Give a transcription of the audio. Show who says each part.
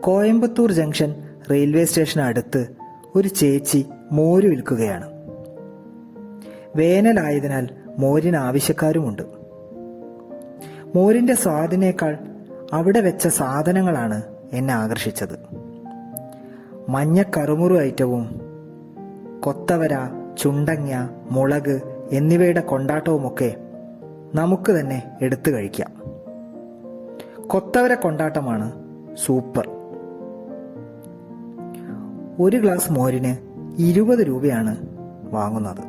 Speaker 1: Coimbatore junction railway സ്റ്റേഷന് അടുത്ത് ഒരു ചേച്ചി മോര് വിൽക്കുകയാണ്. വേനലായതിനാൽ മോരിന് ആവശ്യക്കാരുമുണ്ട്. മോരിന്റെ സ്വാദിനേക്കാൾ അവിടെ വെച്ച സാധനങ്ങളാണ് എന്നെ ആകർഷിച്ചത്. മഞ്ഞ കറുമുറു ഐറ്റവും കൊത്തവര, ചുണ്ടങ്ങ, മുളക് എന്നിവയുടെ കൊണ്ടാട്ടവുമൊക്കെ നമുക്ക് തന്നെ എടുത്തു കഴിക്കാം. കൊത്തവര കൊണ്ടാട്ടമാണ് സൂപ്പർ. ഒരു ഗ്ലാസ് മോരിന് 20 രൂപയാണ് വാങ്ങുന്നത്.